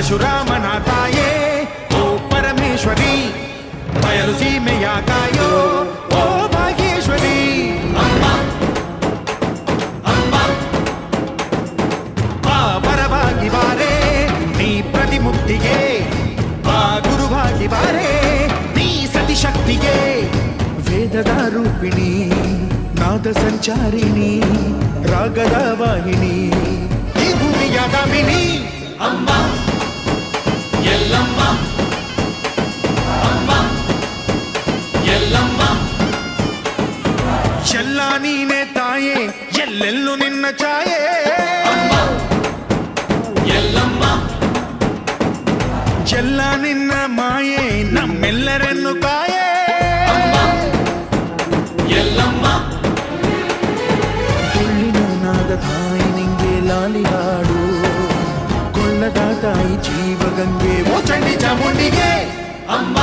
ಪರಶುರಾಮನ ತಾಯೇ ಓ ಪರಮೇಶ್ವರಿ, ಬಯಲು ಸೀಮೆಯ ಕಾಯೋ ಓ ಭಾಗ್ಯೇಶ್ವರಿ. ಪರವಾಗಿ ಬಾರೆ ನೀ ಪ್ರತಿಮುಕ್ತಿಗೆ, ಗುರುವಾಗಿ ಬಾರೆ ನೀ ಸತಿಶಕ್ತಿಗೆ. ವೇದದ ರೂಪಿಣಿ, ನಾದ ಸಂಚಾರಿಣಿ, ರಾಗದ ವಾಹಿನಿ, ಈ ಭೂಮಿಯ ದಾಮಿನಿ. ಅಮ್ಮ ಎಲ್ಲಮ್ಮ, ಅಮ್ಮ ಎಲ್ಲಮ್ಮ, ಎಲ್ಲ ನೀನೆ ತಾಯೇ, ಎಲ್ಲೆಲ್ಲೂ ನಿನ್ನ ಛಾಯೆ. ಅಮ್ಮ ಎಲ್ಲಮ್ಮ, ಎಲ್ಲ ನಿನ್ನ ಮಾಯೆ, ನಮ್ಮೆಲ್ಲರನ್ನು ಕಾಯೆ. ಅಮ್ಮ ಎಲ್ಲಮ್ಮ, ತುಳ್ಳಿನಾದ ತಾಯಿ ನಿಂಗೆ ಲಾಲಿ ಹಾಡು, ಕೊಳ್ಳದ ತಾಯಿ ಜೀವಗಂಗೆ ಓ ಚಂಡಿ ಚಾಮುಂಡಿಗೆ. ಅಮ್ಮ